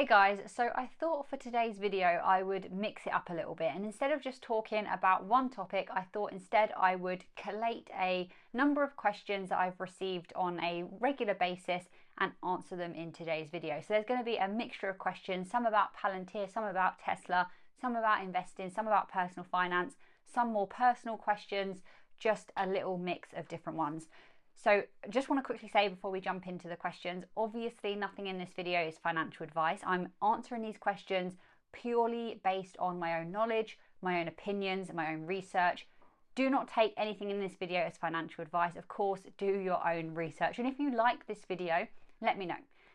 Hey guys, so I thought for today's video I would mix it up a little bit, and instead of just talking about one topic, I thought instead I would collate a number of questions that I've received on a regular basis and answer them in today's video. So there's going to be a mixture of questions, some about Palantir, some about Tesla, some about investing, some about personal finance, some more personal questions, just a little mix of different ones. So just want to quickly say before we jump into the questions, obviously nothing in this video is financial advice. I'm answering these questions purely based on my own knowledge, my own opinions, my own research. Do not take anything in this video as financial advice. Of course, do your own research. And if you like this video, let me know.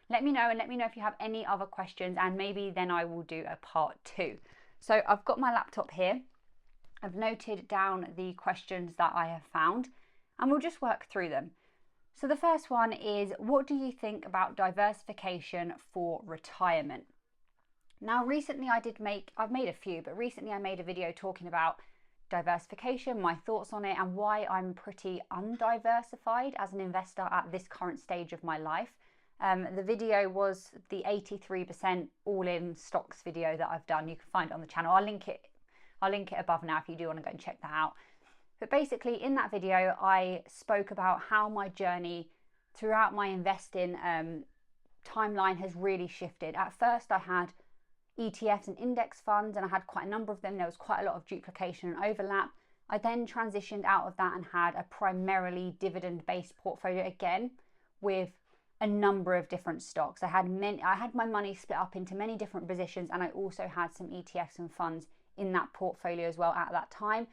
Let me know if you have any other questions, and maybe then I will do a part 2. So I've got my laptop here. I've noted down the questions that I have found, and we'll just work through them. So the first one is, what do you think about diversification for retirement? Now recently I've made a few, but recently I made a video talking about diversification, my thoughts on it, and why I'm pretty undiversified as an investor at this current stage of my life. The video was the 83% all-in stocks video that I've done. You can find it on the channel. I'll link it above now if you do want to go and check that out. But basically in that video, I spoke about how my journey throughout my investing timeline has really shifted. At first I had ETFs and index funds, and I had quite a number of them. There was quite a lot of duplication and overlap. I then transitioned out of that and had a primarily dividend-based portfolio again with a number of different stocks. I had my money split up into many different positions, and I also had some ETFs and funds in that portfolio as well at that time.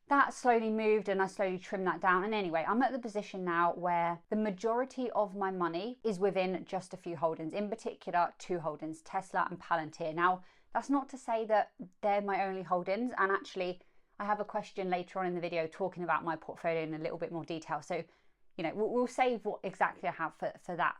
That slowly moved and I slowly trimmed that down. And anyway, I'm at the position now where the majority of my money is within just a few holdings, in particular 2 holdings, Tesla and Palantir. Now, that's not to say that they're my only holdings. And actually, I have a question later on in the video talking about my portfolio in a little bit more detail. So, you know, we'll save what exactly I have for that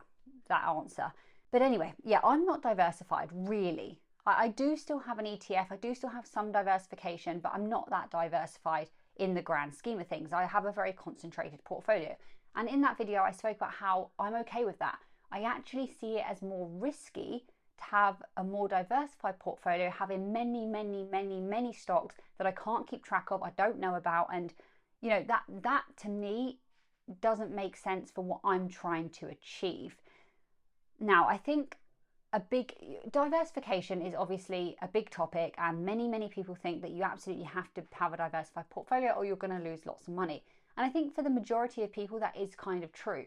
answer. But anyway, yeah, I'm not diversified, really. I do still have an ETF, I do still have some diversification, but I'm not that diversified in the grand scheme of things. I have a very concentrated portfolio. And in that video, I spoke about how I'm okay with that. I actually see it as more risky to have a more diversified portfolio, having many stocks that I can't keep track of, I don't know about. And, you know, that to me doesn't make sense for what I'm trying to achieve. Now, I think diversification is obviously a big topic, and many people think that you absolutely have to have a diversified portfolio or you're going to lose lots of money. And I think for the majority of people that is kind of true.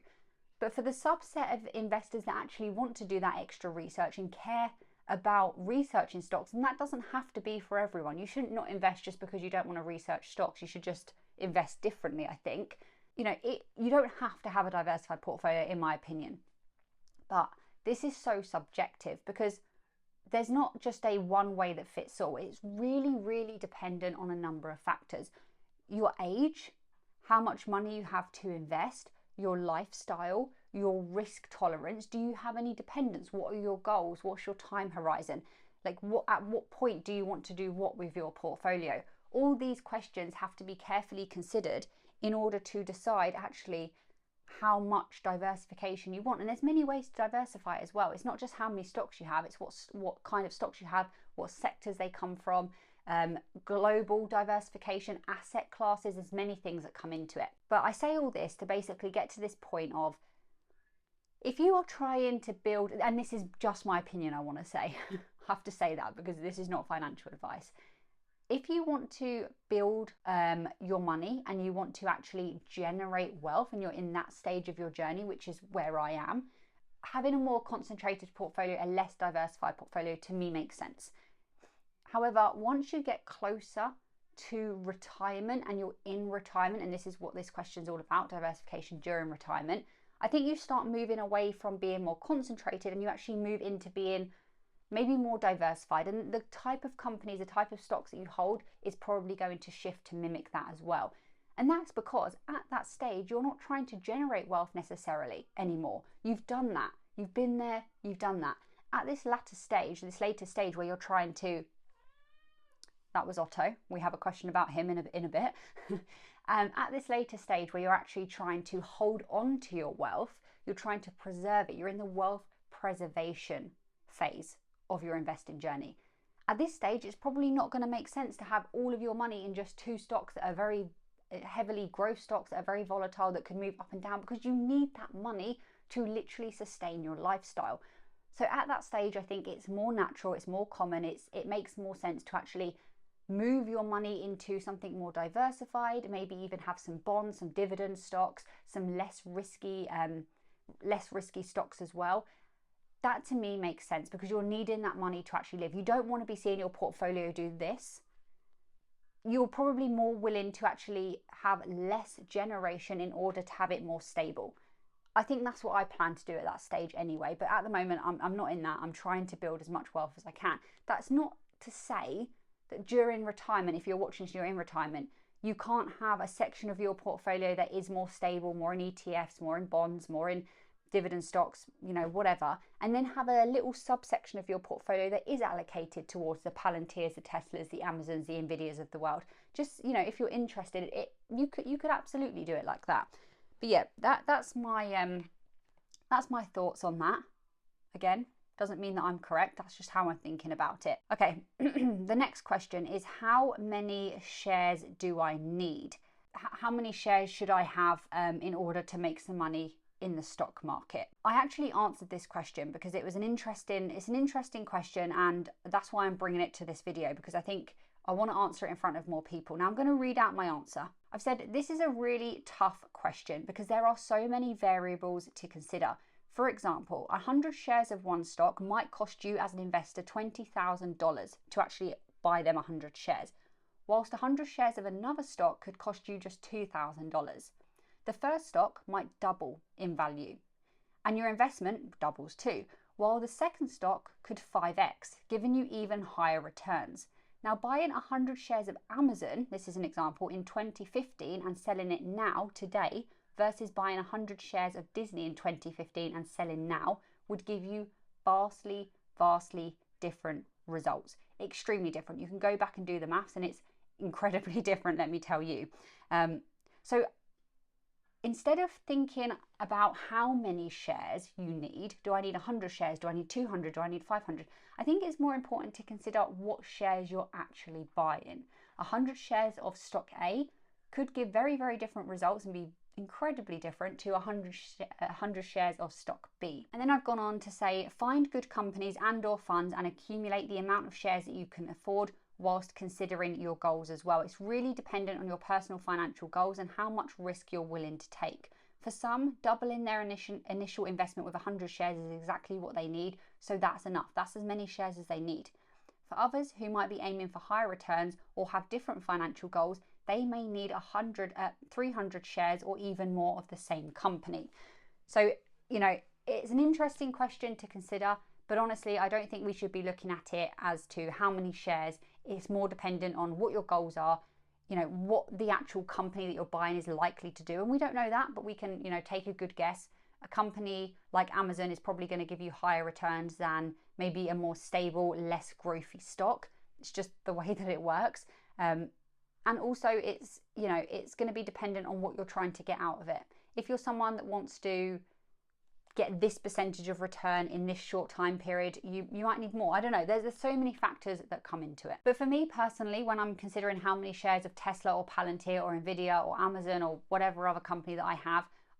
But for the subset of investors that actually want to do that extra research and care about researching stocks, and that doesn't have to be for everyone. You shouldn't not invest just because you don't want to research stocks. You should just invest differently, I think. You know, you don't have to have a diversified portfolio, in my opinion. But this is so subjective because there's not just a one way that fits all. It's really dependent on a number of factors. Your age, how much money you have to invest, your lifestyle, your risk tolerance. Do you have any dependents? What are your goals? What's your time horizon? Like at what point do you want to do what with your portfolio? All these questions have to be carefully considered in order to decide actually how much diversification you want. And there's many ways to diversify as well. It's not just how many stocks you have, it's what kind of stocks you have, what sectors they come from, global diversification, asset classes. There's many things that come into it. But I say all this to basically get to this point of, if you are trying to build, and this is just my opinion, I want to say, I have to say that because this is not financial advice. If you want to build your money and you want to actually generate wealth, and you're in that stage of your journey, which is where I am, having a more concentrated portfolio, a less diversified portfolio, to me makes sense. However, once you get closer to retirement and you're in retirement, and this is what this question is all about, diversification during retirement, I think you start moving away from being more concentrated and you actually move into being maybe more diversified, and the type of companies, the type of stocks that you hold is probably going to shift to mimic that as well. And that's because at that stage, you're not trying to generate wealth necessarily anymore. You've done that. You've been there, you've done that. At this later stage where you're trying to, that was Otto, we have a question about him in a bit. At this later stage where you're actually trying to hold on to your wealth, you're trying to preserve it, you're in the wealth preservation phase of your investing journey. At this stage, it's probably not going to make sense to have all of your money in just two stocks that are very heavily growth stocks that are very volatile, that can move up and down, because you need that money to literally sustain your lifestyle. So at that stage, I think it's more natural, it's more common, it makes more sense to actually move your money into something more diversified, maybe even have some bonds, some dividend stocks, some less risky stocks as well. That to me makes sense, because you're needing that money to actually live. You don't want to be seeing your portfolio do this. You're probably more willing to actually have less generation in order to have it more stable. I think that's what I plan to do at that stage anyway, but at the moment I'm not in that. I'm trying to build as much wealth as I can. That's not to say that during retirement, if you're watching this and you're in retirement, you can't have a section of your portfolio that is more stable, more in ETFs, more in bonds, more in dividend stocks, you know, whatever, and then have a little subsection of your portfolio that is allocated towards the Palantirs, the Teslas, the Amazons, the Nvidias of the world. Just, you know, if you're interested, you could absolutely do it like that. But yeah, that's my thoughts on that. Again, doesn't mean that I'm correct, that's just how I'm thinking about it. Okay, the next question is, how many shares do I need? How many shares should I have in order to make some money in the stock market? I actually answered this question because it's an interesting question, and that's why I'm bringing it to this video, because I think I want to answer it in front of more people. Now I'm going to read out my answer. I've said this is a really tough question because there are so many variables to consider. For example, 100 shares of one stock might cost you as an investor $20,000 to actually buy them 100 shares, whilst 100 shares of another stock could cost you just $2,000. The first stock might double in value, and your investment doubles too, while the second stock could 5x, giving you even higher returns. Now, buying 100 shares of Amazon, this is an example, in 2015 and selling it now, today, versus buying 100 shares of Disney in 2015 and selling now, would give you vastly, vastly different results. Extremely different. You can go back and do the maths and it's incredibly different, let me tell you. So instead of thinking about how many shares you need, do I need 100 shares, do I need 200, do I need 500? I think it's more important to consider what shares you're actually buying. 100 shares of stock A could give very, very different results and be incredibly different to 100 shares of stock B. And then I've gone on to say, find good companies and or funds and accumulate the amount of shares that you can afford whilst considering your goals as well. It's really dependent on your personal financial goals and how much risk you're willing to take. For some, doubling their initial investment with 100 shares is exactly what they need, so that's enough. That's as many shares as they need. For others who might be aiming for higher returns or have different financial goals, they may need 300 shares or even more of the same company. So, you know, it's an interesting question to consider, but honestly, I don't think we should be looking at it as to how many shares. It's more dependent on what your goals are, you know, what the actual company that you're buying is likely to do. And we don't know that, but we can, you know, take a good guess. A company like Amazon is probably going to give you higher returns than maybe a more stable, less growthy stock. It's just the way that it works. And also it's, you know, it's going to be dependent on what you're trying to get out of it. If you're someone that wants to get this percentage of return in this short time period, you might need more. I don't know, there's so many factors that come into it. But for me personally, when I'm considering how many shares of Tesla or Palantir or Nvidia or Amazon or whatever other company that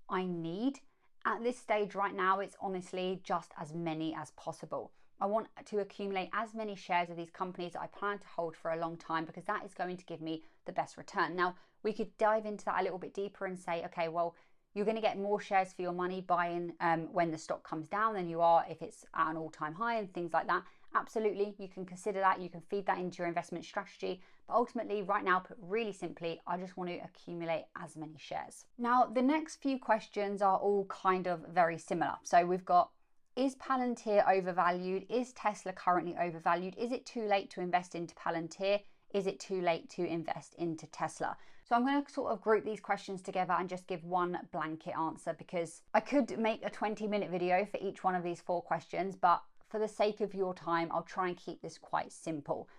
I need, at this stage right now, it's honestly just as many as possible. I want to accumulate as many shares of these companies that I plan to hold for a long time, because that is going to give me the best return. Now, we could dive into that a little bit deeper and say, okay, well, you're going to get more shares for your money buying when the stock comes down than you are if it's at an all-time high and things like that. Absolutely, you can consider that. You can feed that into your investment strategy. But ultimately, right now, put really simply, I just want to accumulate as many shares. Now, the next few questions are all kind of very similar. So we've got, is Palantir overvalued? Is Tesla currently overvalued? Is it too late to invest into Palantir? Is it too late to invest into Tesla? So I'm going to sort of group these questions together and just give one blanket answer, because I could make a 20-minute video for each one of these 4 questions, but for the sake of your time, I'll try and keep this quite simple.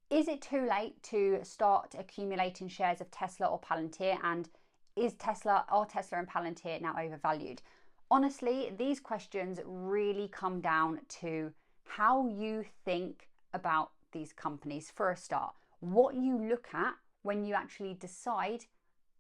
Is it too late to start accumulating shares of Tesla or Palantir? And are Tesla and Palantir now overvalued? Honestly, these questions really come down to how you think about these companies for a start, what you look at when you actually decide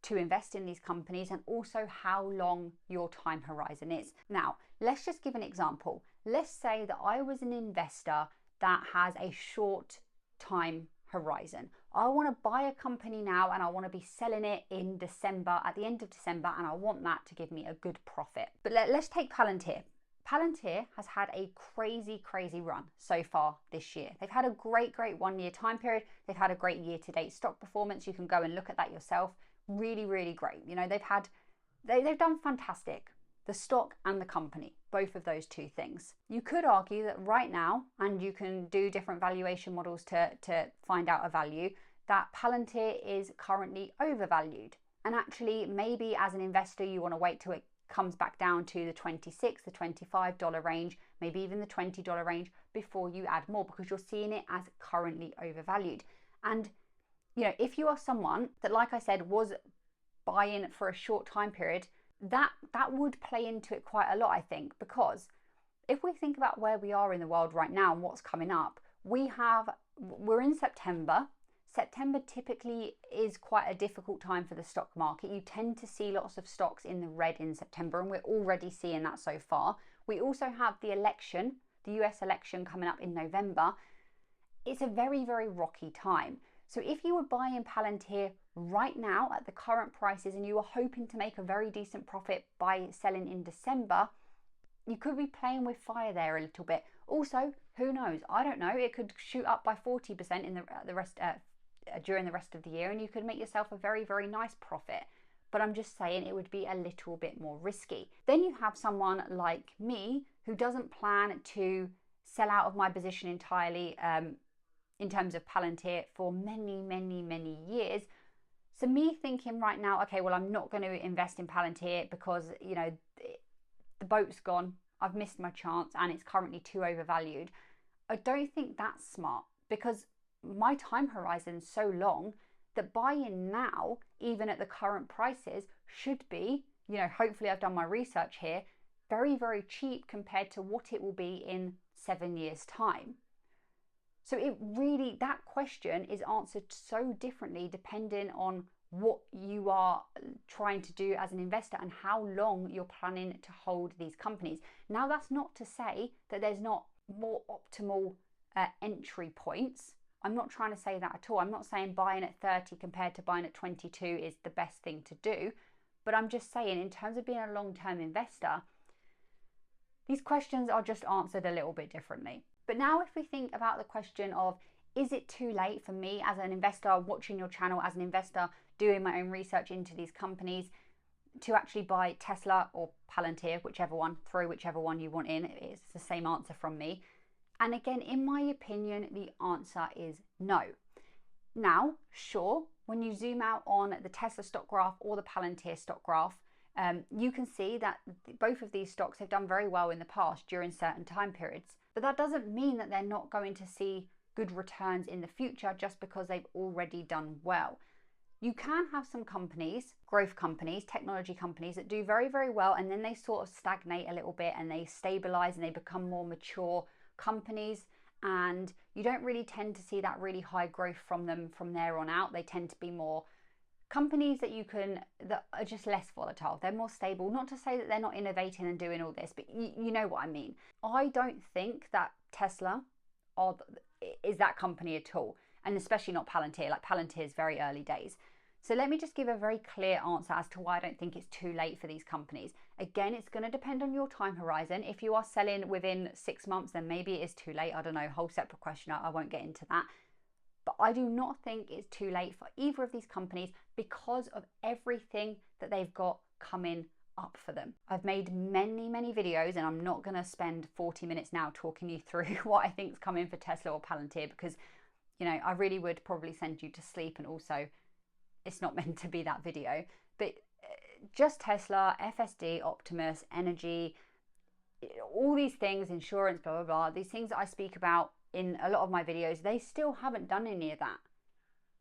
to invest in these companies, and also how long your time horizon is. Now, let's just give an example. Let's say that I was an investor that has a short time horizon. I want to buy a company now and I want to be selling it in December, at the end of December, and I want that to give me a good profit. But let's take Palantir. Palantir has had a crazy run so far this year. They've had a great 1 year time period. They've had a great year-to-date stock performance. You can go and look at that yourself. Really great. You know, they've done fantastic. The stock and the company, both of those two things. You could argue that right now, and you can do different valuation models to find out a value, that Palantir is currently overvalued. And actually, maybe as an investor, you want to wait till it comes back down to the $26, the $25 range, maybe even the $20 range before you add more, because you're seeing it as currently overvalued. And you know, if you are someone that, like I said, was buying for a short time period, that would play into it quite a lot, I think, because if we think about where we are in the world right now and what's coming up, we're in September. September typically is quite a difficult time for the stock market. You tend to see lots of stocks in the red in September, and we're already seeing that so far. We also have the election, the US election coming up in November. It's a very rocky time. So if you were buying Palantir right now at the current prices and you were hoping to make a very decent profit by selling in December, you could be playing with fire there a little bit. Also, who knows? I don't know. It could shoot up by 40% in the rest during the rest of the year, and you could make yourself a very nice profit. But I'm just saying it would be a little bit more risky. Then you have someone like me who doesn't plan to sell out of my position entirely in terms of Palantir for many years. So me thinking right now, okay, well, I'm not going to invest in Palantir because, you know, the boat's gone, I've missed my chance, and it's currently too overvalued. I don't think that's smart, because my time horizon's so long that buying now, even at the current prices, should be, you know, hopefully I've done my research here, very cheap compared to what it will be in 7 years' time. So that question is answered so differently depending on what you are trying to do as an investor and how long you're planning to hold these companies. Now, that's not to say that there's not more optimal entry points. I'm not trying to say that at all. I'm not saying buying at 30 compared to buying at 22 is the best thing to do. But I'm just saying, in terms of being a long-term investor, these questions are just answered a little bit differently. But now if we think about the question of, is it too late for me as an investor watching your channel, as an investor doing my own research into these companies, to actually buy Tesla or Palantir, whichever one, throw whichever one you want in. It's the same answer from me. And again, in my opinion, the answer is no. Now, sure, when you zoom out on the Tesla stock graph or the Palantir stock graph, you can see that both of these stocks have done very well in the past during certain time periods. But that doesn't mean that they're not going to see good returns in the future just because they've already done well. You can have some companies, growth companies, technology companies that do very well, and then they sort of stagnate a little bit and they stabilize and they become more mature companies, and you don't really tend to see that really high growth from them from there on out. They tend to be more companies that are just less volatile. They're more stable. Not to say that they're not innovating and doing all this, but you know what I mean. I don't think that Tesla is that company at all, and especially not Palantir. Like, Palantir is very early days. So let me just give a very clear answer as to why I don't think it's too late for these companies. Again, it's going to depend on your time horizon. If you are selling within 6 months, then maybe it is too late. I don't know, whole separate question. I won't get into that. But I do not think it's too late for either of these companies because of everything that they've got coming up for them. I've made many videos, and I'm not going to spend 40 minutes now talking you through what I think is coming for Tesla or Palantir, because, you know, I really would probably send you to sleep, and also it's not meant to be that video. But just Tesla, FSD, Optimus, energy, all these things, insurance, blah, blah, blah, these things that I speak about in a lot of my videos, they still haven't done any of that.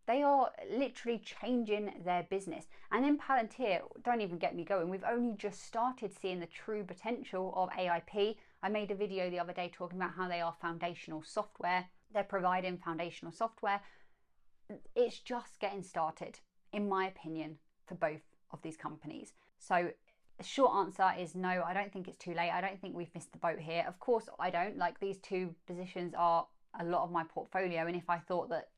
They are literally changing their business. And then Palantir, don't even get me going. We've only just started seeing the true potential of AIP. I made a video the other day talking about how they are foundational software. They're providing foundational software. It's just getting started, in my opinion, for both of these companies. So the short answer is no, I don't think it's too late. I don't think we've missed the boat here. Of course I don't. Like, these two positions are a lot of my portfolio, and if I thought that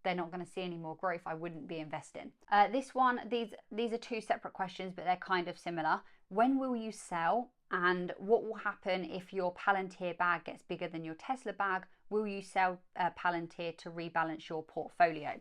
they're not going to see any more growth, I wouldn't be investing. This one, these are two separate questions, but they're kind of similar. When will you sell, and what will happen if your Palantir bag gets bigger than your Tesla bag? Will you sell Palantir to rebalance your portfolio?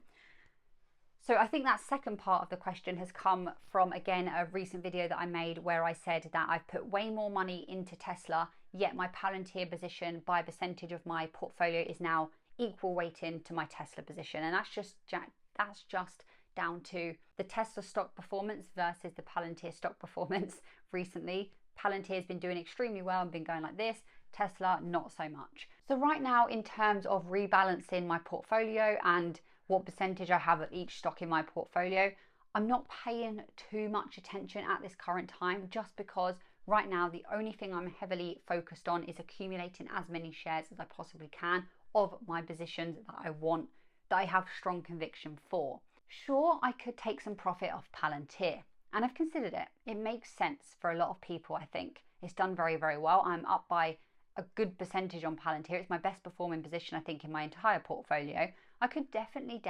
So I think that second part of the question has come from, again, a recent video that I made where I said that I've put way more money into Tesla, yet my Palantir position by percentage of my portfolio is now equal weighting to my Tesla position. And that's just down to the Tesla stock performance versus the Palantir stock performance recently. Palantir has been doing extremely well and been going like this. Tesla, not so much. So right now, in terms of rebalancing my portfolio and what percentage I have of each stock in my portfolio, I'm not paying too much attention at this current time, just because right now the only thing I'm heavily focused on is accumulating as many shares as I possibly can of my positions that I want, that I have strong conviction for. Sure, I could take some profit off Palantir, and I've considered it. It makes sense for a lot of people, I think. It's done very, very well. I'm up by a good percentage on Palantir. It's my best performing position, I think, in my entire portfolio. I could definitely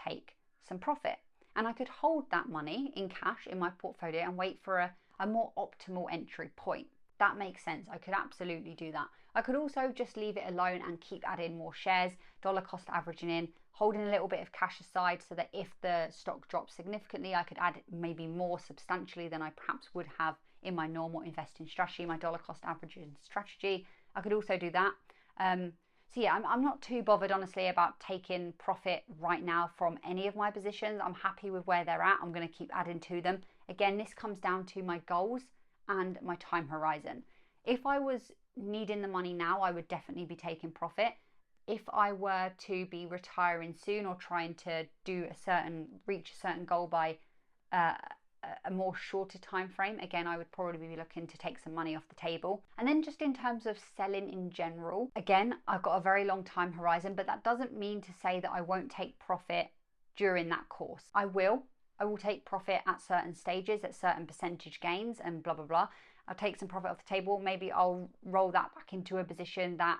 take some profit, and I could hold that money in cash in my portfolio and wait for a more optimal entry point. That makes sense. I could absolutely do that. I could also just leave it alone and keep adding more shares, dollar cost averaging in, holding a little bit of cash aside so that if the stock drops significantly, I could add maybe more substantially than I perhaps would have in my normal investing strategy, my dollar cost averaging strategy. I could also do that. So yeah, I'm not too bothered, honestly, about taking profit right now from any of my positions. I'm happy with where they're at. I'm going to keep adding to them. Again, this comes down to my goals and my time horizon. If I was needing the money now, I would definitely be taking profit. If I were to be retiring soon or trying to reach a certain goal by a more shorter time frame, again, I would probably be looking to take some money off the table. And then just in terms of selling in general, again, I've got a very long time horizon, but that doesn't mean to say that I won't take profit during that course. I will take profit at certain stages, at certain percentage gains and blah, blah, blah. I'll take some profit off the table. Maybe I'll roll that back into a position that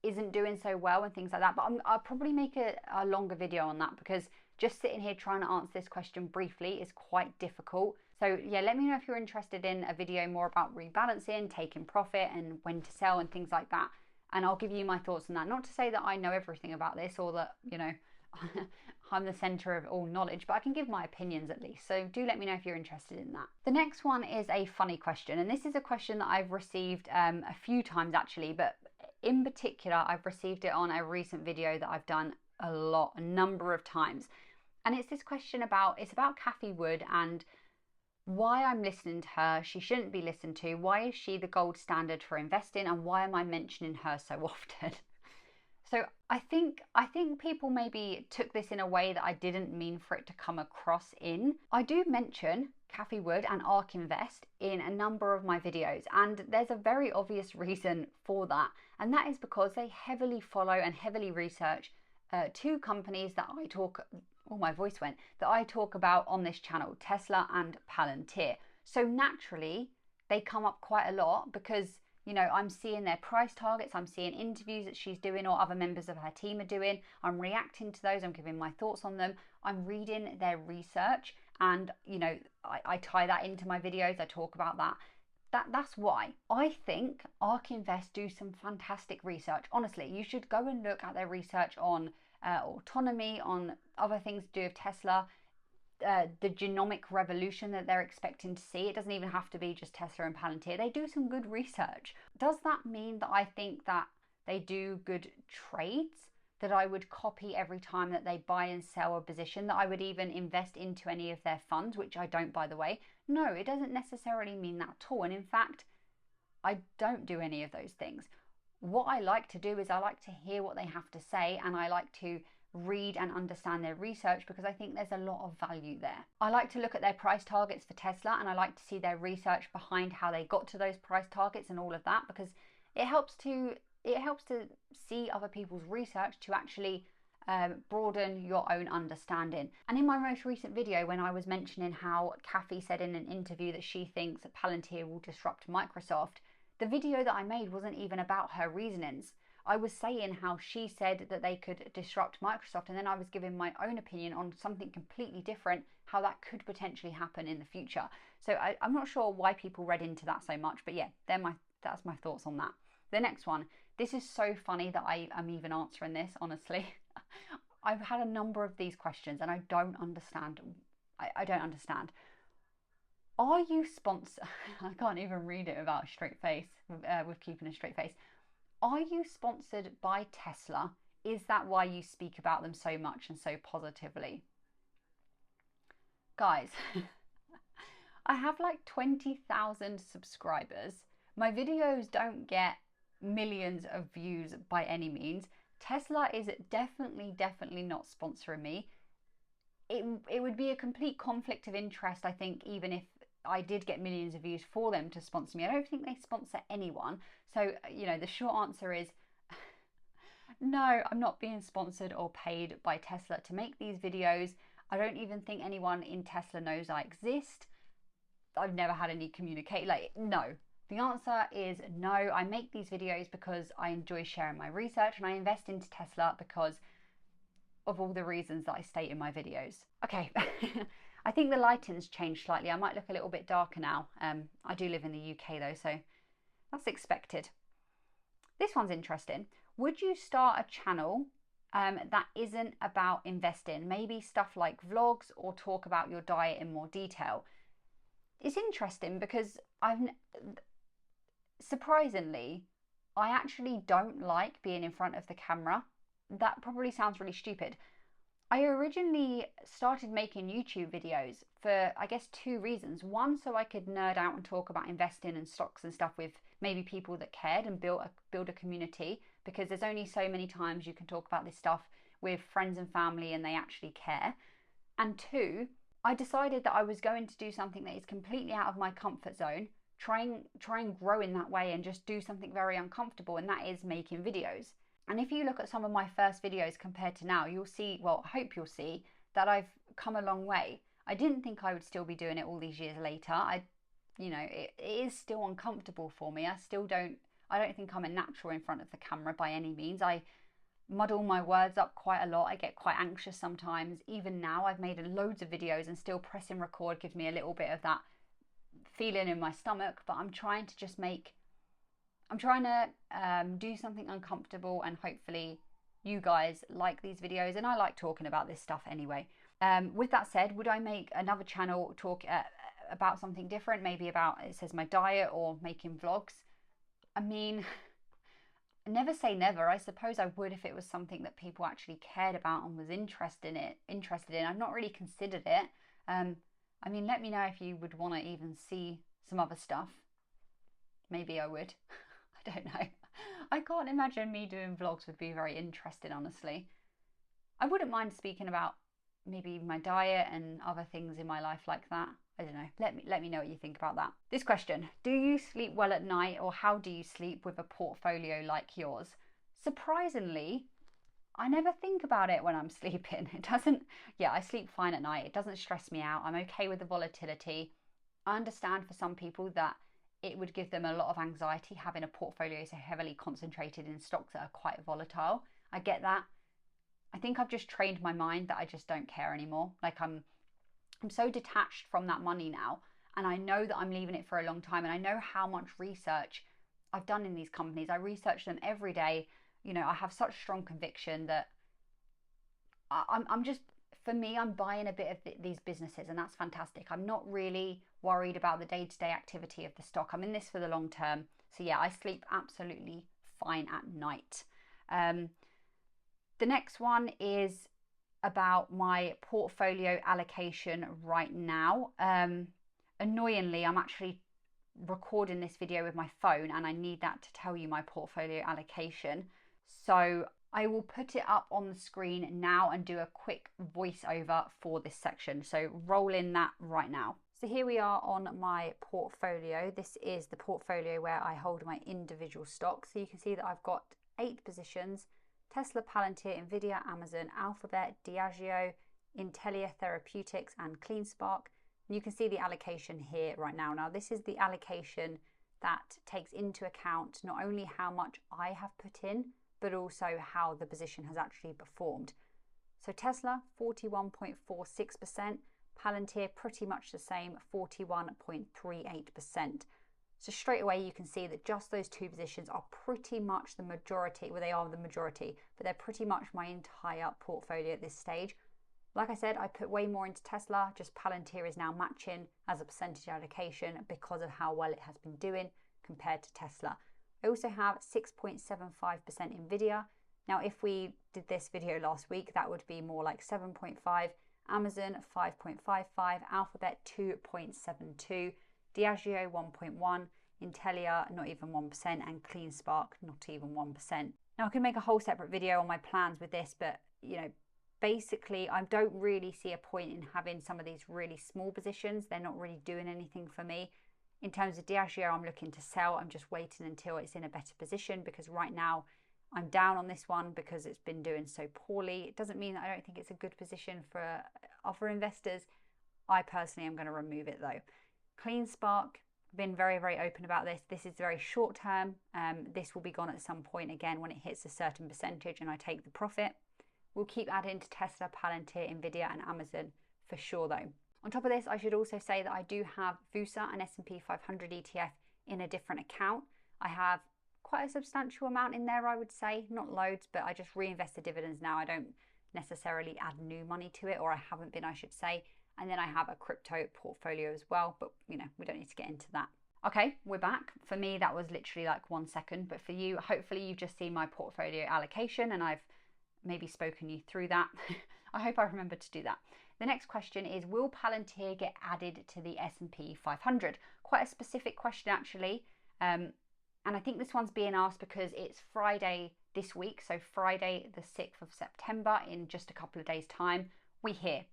isn't doing so well and things like that. But I'll probably make a longer video on that, because just sitting here trying to answer this question briefly is quite difficult. So yeah, let me know if you're interested in a video more about rebalancing, taking profit and when to sell and things like that. And I'll give you my thoughts on that. Not to say that I know everything about this or that, you know, I'm the center of all knowledge, but I can give my opinions at least. So do let me know if you're interested in that. The next one is a funny question. And this is a question that I've received a few times actually, but in particular, I've received it on a recent video that I've done a number of times. And it's this question about Cathie Wood and why I'm listening to her. She shouldn't be listened to. Why is she the gold standard for investing? And why am I mentioning her so often? So I think people maybe took this in a way that I didn't mean for it to come across in. I do mention Cathie Wood and ARK Invest in a number of my videos, and there's a very obvious reason for that. And that is because they heavily follow and heavily research two companies that I talk about on this channel, Tesla and Palantir. So naturally, they come up quite a lot because, you know, I'm seeing their price targets, I'm seeing interviews that she's doing or other members of her team are doing. I'm reacting to those, I'm giving my thoughts on them. I'm reading their research and, you know, I tie that into my videos. I talk about that. That's why I think ARK Invest do some fantastic research. Honestly, you should go and look at their research on autonomy, on other things to do with Tesla, the genomic revolution that they're expecting to see. It doesn't even have to be just Tesla and Palantir. They do some good research. Does that mean that I think that they do good trades, that I would copy every time that they buy and sell a position, that I would even invest into any of their funds, which I don't, by the way? No, it doesn't necessarily mean that at all. And in fact, I don't do any of those things. What I like to do is I like to hear what they have to say, and I like to read and understand their research because I think there's a lot of value there. I like to look at their price targets for Tesla, and I like to see their research behind how they got to those price targets and all of that, because it helps to see other people's research to actually broaden your own understanding. And in my most recent video, when I was mentioning how Cathie said in an interview that she thinks that Palantir will disrupt Microsoft, the video that I made wasn't even about her reasonings. I was saying how she said that they could disrupt Microsoft, and then I was giving my own opinion on something completely different, how that could potentially happen in the future. So I'm not sure why people read into that so much, but yeah, that's my thoughts on that. The next one, this is so funny that I am even answering this, honestly. I've had a number of these questions and I don't understand. I don't understand. Are you sponsored? I can't even read it without a straight face, with keeping a straight face. Are you sponsored by Tesla? Is that why you speak about them so much and so positively? Guys, I have like 20,000 subscribers. My videos don't get millions of views by any means. Tesla is definitely not sponsoring me. It would be a complete conflict of interest, I think, even if I did get millions of views for them to sponsor me. I don't think they sponsor anyone. So, you know, the short answer is no, I'm not being sponsored or paid by Tesla to make these videos. I don't even think anyone in Tesla knows I exist. I've never had any communicate, like, no. The answer is no. I make these videos because I enjoy sharing my research, and I invest into Tesla because of all the reasons that I state in my videos. Okay, I think the lighting's changed slightly. I might look a little bit darker now. I do live in the UK though, so that's expected. This one's interesting. Would you start a channel that isn't about investing? Maybe stuff like vlogs or talk about your diet in more detail. It's interesting because surprisingly, I actually don't like being in front of the camera. That probably sounds really stupid. I originally started making YouTube videos for, I guess, two reasons. One, so I could nerd out and talk about investing and stocks and stuff with maybe people that cared and build a community, because there's only so many times you can talk about this stuff with friends and family and they actually care. And two, I decided that I was going to do something that is completely out of my comfort zone, try and grow in that way and just do something very uncomfortable, and that is making videos. And if you look at some of my first videos compared to now, you'll see, well, I hope you'll see that I've come a long way. I didn't think I would still be doing it all these years later. It is still uncomfortable for me. I don't think I'm a natural in front of the camera by any means. I muddle my words up quite a lot. I get quite anxious sometimes. Even now, I've made loads of videos and still pressing record gives me a little bit of that feeling in my stomach, but I'm trying to do something uncomfortable, and hopefully you guys like these videos, and I like talking about this stuff anyway. With that said, would I make another channel talk about something different, maybe about, it says, my diet or making vlogs? I mean, never say never. I suppose I would if it was something that people actually cared about and was interested in. I've not really considered it. I mean, let me know if you would want to even see some other stuff. Maybe I would. I don't know. I can't imagine me doing vlogs would be very interesting, honestly. I wouldn't mind speaking about maybe my diet and other things in my life like that. I don't know. Let me know what you think about that. This question, do you sleep well at night, or how do you sleep with a portfolio like yours? Surprisingly, I never think about it when I'm sleeping. I sleep fine at night. It doesn't stress me out. I'm okay with the volatility. I understand for some people that it would give them a lot of anxiety having a portfolio so heavily concentrated in stocks that are quite volatile. I get that. I think I've just trained my mind that I just don't care anymore. Like I'm so detached from that money now, and I know that I'm leaving it for a long time, and I know how much research I've done in these companies. I research them every day. You know, I have such strong conviction that I'm just, for me, I'm buying a bit of these businesses, and that's fantastic. I'm not really worried about the day-to-day activity of the stock. I'm in this for the long term. So yeah, I sleep absolutely fine at night. The next one is about my portfolio allocation right now. Annoyingly, I'm actually recording this video with my phone, and I need that to tell you my portfolio allocation. So I will put it up on the screen now and do a quick voiceover for this section. So roll in that right now. So here we are on my portfolio. This is the portfolio where I hold my individual stocks. So you can see that I've got 8 positions: Tesla, Palantir, Nvidia, Amazon, Alphabet, Diageo, Intellia Therapeutics and CleanSpark. And you can see the allocation here right now. Now this is the allocation that takes into account not only how much I have put in, but also how the position has actually performed. So Tesla, 41.46%. Palantir, pretty much the same, 41.38%. So straight away you can see that just those 2 positions are pretty much the majority, well they are the majority, but they're pretty much my entire portfolio at this stage. Like I said, I put way more into Tesla, just Palantir is now matching as a percentage allocation because of how well it has been doing compared to Tesla. I also have 6.75% Nvidia. Now if we did this video last week, that would be more like 7.5, Amazon 5.55, Alphabet 2.72, Diageo 1.1, Intellia not even 1%, and CleanSpark not even 1%. Now I could make a whole separate video on my plans with this, but basically I don't really see a point in having some of these really small positions. They're not really doing anything for me. In terms of Diageo, I'm looking to sell. I'm just waiting until it's in a better position, because right now I'm down on this one because it's been doing so poorly. It doesn't mean that I don't think it's a good position for other investors. I personally am going to remove it though. CleanSpark, been very, very open about this. This is very short term. This will be gone at some point again when it hits a certain percentage and I take the profit. We'll keep adding to Tesla, Palantir, Nvidia and Amazon for sure though. On top of this, I should also say that I do have VUSA and S&P 500 ETF in a different account. I have quite a substantial amount in there, I would say, not loads, but I just reinvest the dividends now. I don't necessarily add new money to it, or I haven't been, I should say. And then I have a crypto portfolio as well, but we don't need to get into that. Okay, we're back. For me, that was literally like 1 second, but for you, hopefully you've just seen my portfolio allocation and I've maybe spoken you through that. I hope I remember to do that. The next question is, will Palantir get added to the S&P 500? Quite a specific question actually. And I think this one's being asked because it's Friday this week, so Friday the 6th of September, in just a couple of days' time, we hear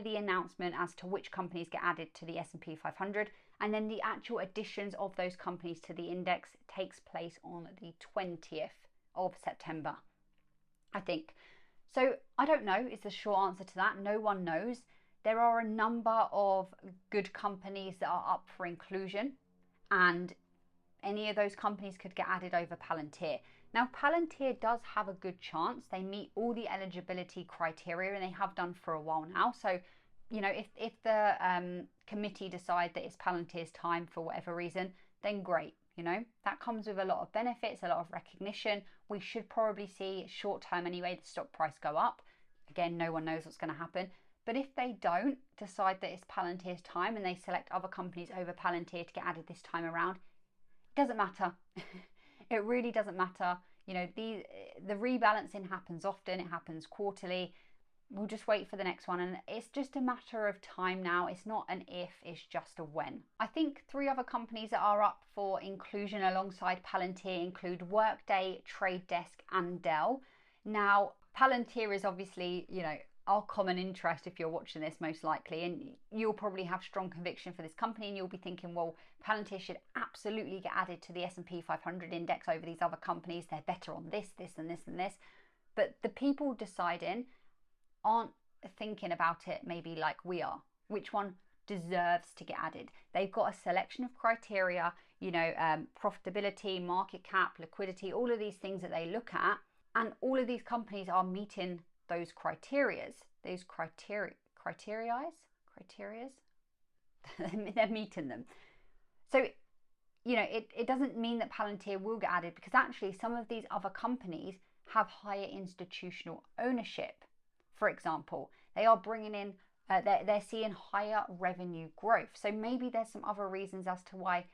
the announcement as to which companies get added to the S&P 500, and then the actual additions of those companies to the index takes place on the 20th of September, I think. So I don't know, is the short answer to that. No one knows. There are a number of good companies that are up for inclusion, and any of those companies could get added over Palantir. Now, Palantir does have a good chance. They meet all the eligibility criteria and they have done for a while now. So, if the committee decide that it's Palantir's time for whatever reason, then great. That comes with a lot of benefits, a lot of recognition. We should probably see short term anyway, the stock price go up. Again, no one knows what's going to happen. But if they don't decide that it's Palantir's time and they select other companies over Palantir to get added this time around, doesn't matter. It really doesn't matter. The rebalancing happens often. It happens quarterly. We'll just wait for the next one, and it's just a matter of time now. It's not an if, it's just a when. I think 3 other companies that are up for inclusion alongside Palantir include Workday, Trade Desk and Dell. Now Palantir is obviously our common interest if you're watching this, most likely, and you'll probably have strong conviction for this company and you'll be thinking, well, Palantir should absolutely get added to the S&P 500 index over these other companies. They're better on this, this and this and this. But the people deciding aren't thinking about it maybe like we are. Which one deserves to get added? They've got a selection of criteria, profitability, market cap, liquidity, all of these things that they look at, and all of these companies are meeting those criterias, they're meeting them. So, it doesn't mean that Palantir will get added, because actually some of these other companies have higher institutional ownership. For example, they are bringing in, they're seeing higher revenue growth. So maybe there's some other reasons as to why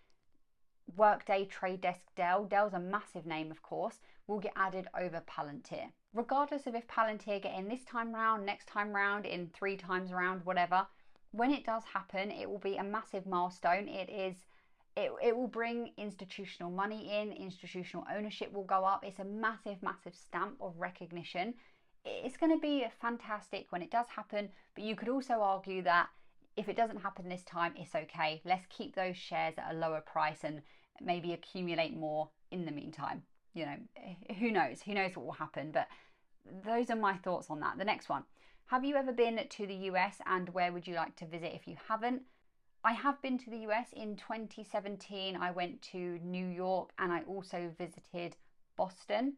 Workday, Trade Desk, Dell's a massive name, of course, will get added over Palantir. Regardless of if Palantir get in this time round, next time round, in 3 times around, whatever, when it does happen, it will be a massive milestone. It will bring institutional money in, institutional ownership will go up. It's a massive, massive stamp of recognition. It's going to be fantastic when it does happen, but you could also argue that if it doesn't happen this time, it's okay. Let's keep those shares at a lower price and maybe accumulate more in the meantime. You know, who knows what will happen, but those are my thoughts on that. The next one, have you ever been to the US and where would you like to visit if you haven't? I have been to the US in 2017. I went to New York and I also visited Boston.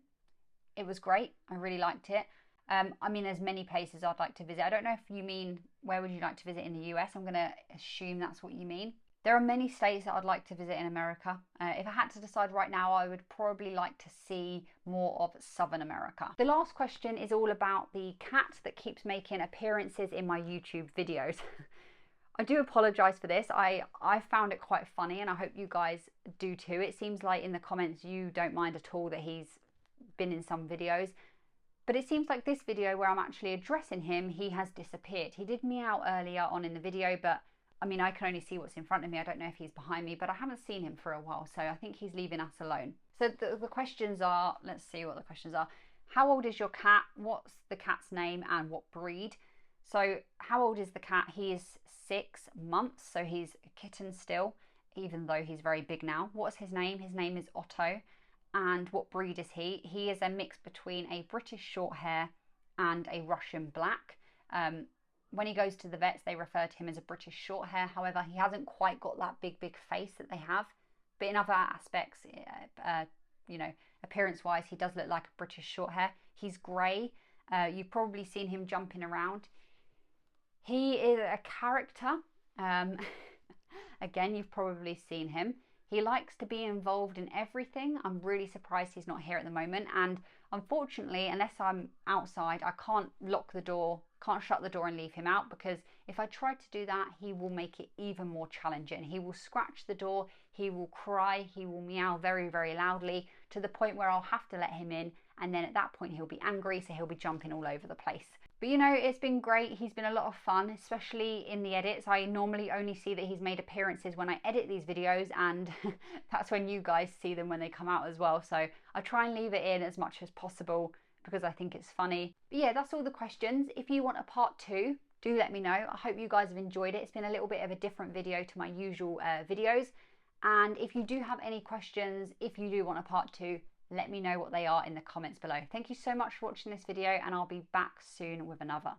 It was great. I really liked it. I mean, there's many places I'd like to visit. I don't know if you mean where would you like to visit in the US. I'm going to assume that's what you mean. There are many states that I'd like to visit in America. If I had to decide right now, I would probably like to see more of Southern America. The last question is all about the cat that keeps making appearances in my YouTube videos. I do apologise for this. I found it quite funny and I hope you guys do too. It seems like in the comments you don't mind at all that he's been in some videos. But it seems like this video where I'm actually addressing him, he has disappeared. He did meow earlier on in the video, but I mean, I can only see what's in front of me. I don't know if he's behind me, but I haven't seen him for a while. So I think he's leaving us alone. So the questions are, let's see what the questions are. How old is your cat? What's the cat's name and what breed? So how old is the cat? He is 6 months. So he's a kitten still, even though he's very big now. What's his name? His name is Otto. And what breed is he? He is a mix between a British Shorthair and a Russian Black. When he goes to the vets, they refer to him as a British Shorthair. However, he hasn't quite got that big face that they have. But in other aspects, you know, appearance-wise, he does look like a British Shorthair. He's grey. You've probably seen him jumping around. He is a character. Again, you've probably seen him. He likes to be involved in everything. I'm really surprised he's not here at the moment. And unfortunately, unless I'm outside, I can't lock the door, can't shut the door and leave him out, because if I try to do that, he will make it even more challenging. He will scratch the door, he will cry, he will meow very, very loudly to the point where I'll have to let him in. And then at that point, he'll be angry, so he'll be jumping all over the place. But you know, it's been great. He's been a lot of fun, especially in the edits. I normally only see that he's made appearances when I edit these videos, and that's when you guys see them when they come out as well. So I try and leave it in as much as possible because I think it's funny. But yeah, that's all the questions. If you want a part 2, do let me know. I hope you guys have enjoyed it. It's been a little bit of a different video to my usual videos. And if you do have any questions, if you do want a part 2, let me know what they are in the comments below. Thank you so much for watching this video, and I'll be back soon with another.